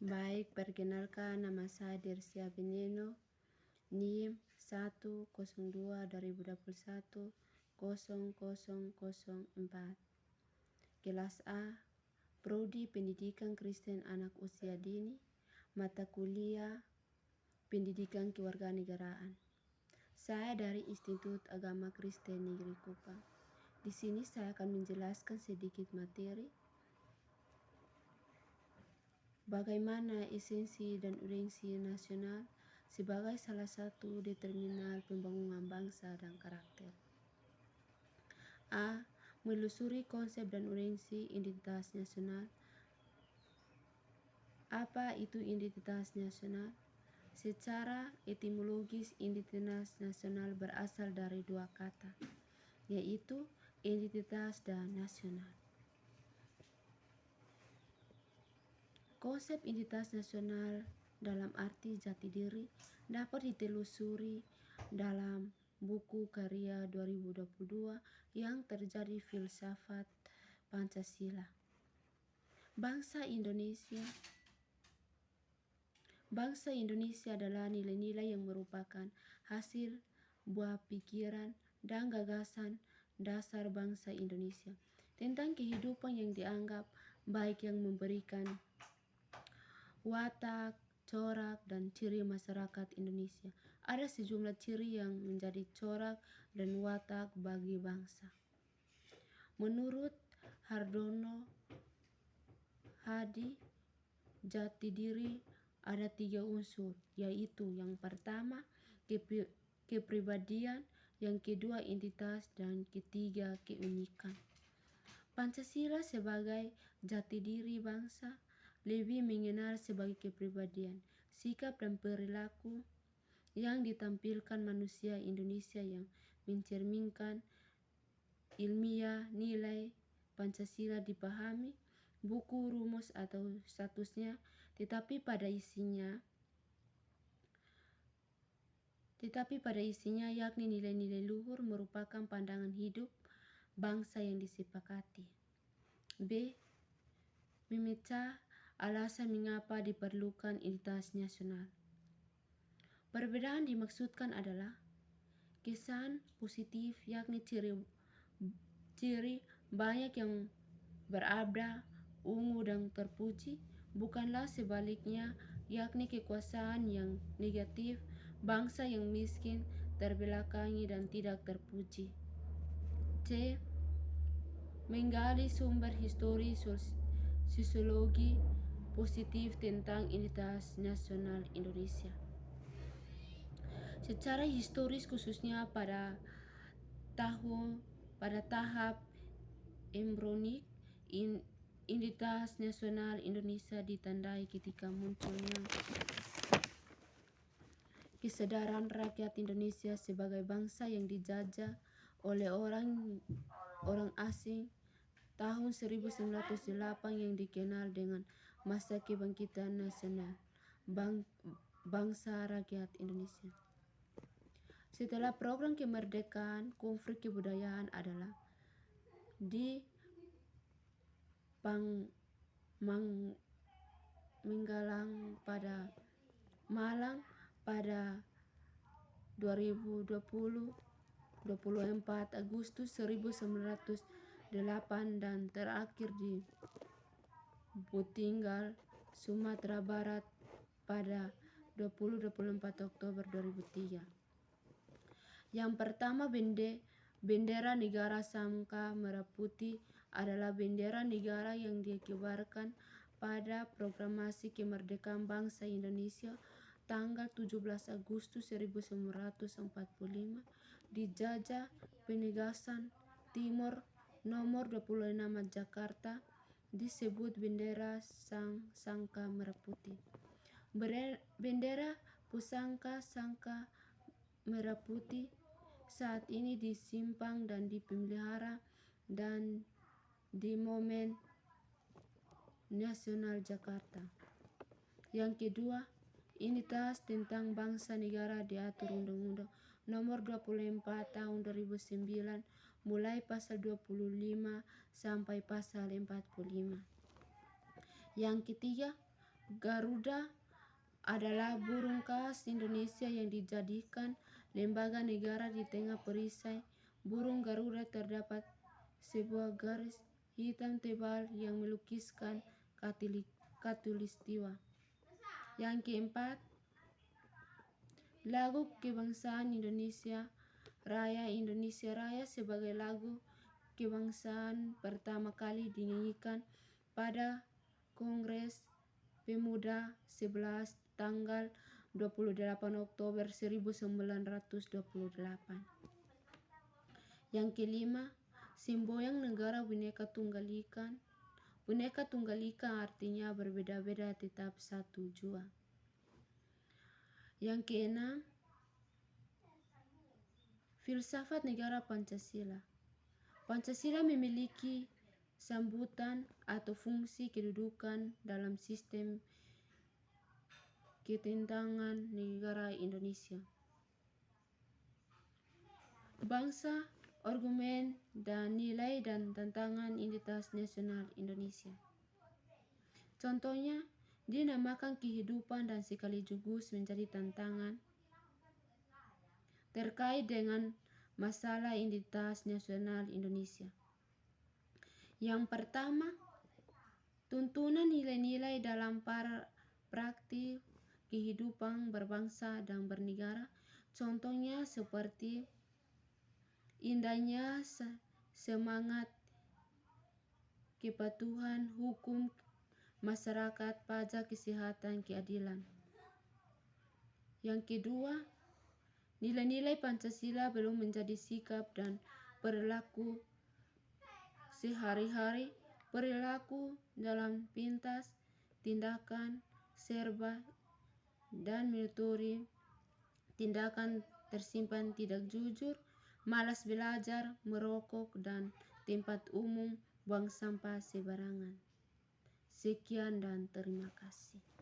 Baik, perkenalkan nama saya Dersia Beneno, NIM 102/2021 0004. Kelas A, Prodi Pendidikan Kristen Anak Usia Dini, mata kuliah Pendidikan Kewarganegaraan. Saya dari Institut Agama Kristen Negeri Kupang. Di sini saya akan menjelaskan sedikit materi bagaimana esensi dan urgensi nasional sebagai salah satu determinan pembangunan bangsa dan karakter. A. Menelusuri konsep dan urgensi identitas nasional. Apa itu identitas nasional? Secara etimologis, identitas nasional berasal dari dua kata, yaitu identitas dan nasional. Konsep identitas nasional dalam arti jati diri dapat ditelusuri dalam buku karya 2022 yang terjadi filsafat Pancasila. Bangsa Indonesia adalah nilai-nilai yang merupakan hasil buah pikiran dan gagasan dasar bangsa Indonesia tentang kehidupan yang dianggap baik, yang memberikan watak, corak, dan ciri masyarakat Indonesia. Ada sejumlah ciri yang menjadi corak dan watak bagi bangsa. Menurut Hardono Hadi, jati diri ada 3 unsur, yaitu yang pertama kepribadian, yang kedua identitas, dan ketiga keunikan. Pancasila sebagai jati diri bangsa lebih mengenal sebagai kepribadian, sikap dan perilaku yang ditampilkan manusia Indonesia yang mencerminkan ilmiah nilai Pancasila dipahami buku rumus atau statusnya, tetapi pada isinya yakni nilai-nilai luhur merupakan pandangan hidup bangsa yang disepakati. B. Memecah alasan mengapa diperlukan identitas nasional. Perbedaan dimaksudkan adalah kesan positif, yakni ciri banyak yang berada, ungu dan terpuji, bukanlah sebaliknya, yakni kekuasaan yang negatif, bangsa yang miskin, terbelakangi dan tidak terpuji. C. Menggali sumber histori sosiologi positif tentang identitas nasional Indonesia. Secara historis, khususnya pada tahap embrionik, identitas nasional Indonesia ditandai ketika munculnya kesadaran rakyat Indonesia sebagai bangsa yang dijajah oleh orang asing tahun 1908 yang dikenal dengan masa kebangkitan nasional bangsa rakyat Indonesia. Setelah program kemerdekaan, konflik kebudayaan adalah di Malang pada 24 Agustus 1908 dan terakhir di Putinggal, Sumatera Barat pada 24 Oktober 2003. Yang pertama, bendera negara Sangka Merah Putih adalah bendera negara yang dikibarkan pada proklamasi kemerdekaan bangsa Indonesia tanggal 17 Agustus 1945 di Jajah Penegasan Timur nomor 26 Jakarta, disebut bendera Sangka Merah Putih. Bendera pusaka Sangka Merah Putih saat ini disimpan dan dipelihara dan di Monumen Nasional Jakarta. Yang kedua, identitas tentang bangsa negara diatur Undang-Undang Nomor 24 Tahun 2009 mulai pasal 25 sampai pasal 45. Yang ketiga, Garuda adalah burung khas Indonesia yang dijadikan lembaga negara di tengah perisai burung Garuda terdapat sebuah garis hitam tebal yang melukiskan khatulistiwa. Yang keempat, lagu kebangsaan Indonesia Raya sebagai lagu kebangsaan pertama kali dinyanyikan pada Kongres Pemuda 11 tanggal 28 Oktober 1928. Yang kelima, semboyan negara Bhinneka Tunggal Ika. Bhinneka Tunggal Ika artinya berbeda-beda tetap satu jua. Yang keenam, filsafat negara Pancasila. Pancasila memiliki sambutan atau fungsi kedudukan dalam sistem ketentangan negara Indonesia. Bangsa, argumen, dan nilai dan tantangan identitas nasional Indonesia. Contohnya, dinamakan kehidupan dan sekaligus menjadi tantangan terkait dengan masalah identitas nasional Indonesia. Yang pertama, tuntunan nilai-nilai dalam praktik kehidupan berbangsa dan bernegara. Contohnya seperti indahnya semangat kepatuhan hukum masyarakat, pajak, kesehatan, keadilan. Yang kedua, nilai-nilai Pancasila belum menjadi sikap dan perilaku sehari-hari, perilaku dalam pintas, tindakan, serba, dan metode tindakan tersimpan tidak jujur, malas belajar, merokok, dan tempat umum buang sampah sembarangan. Sekian dan terima kasih.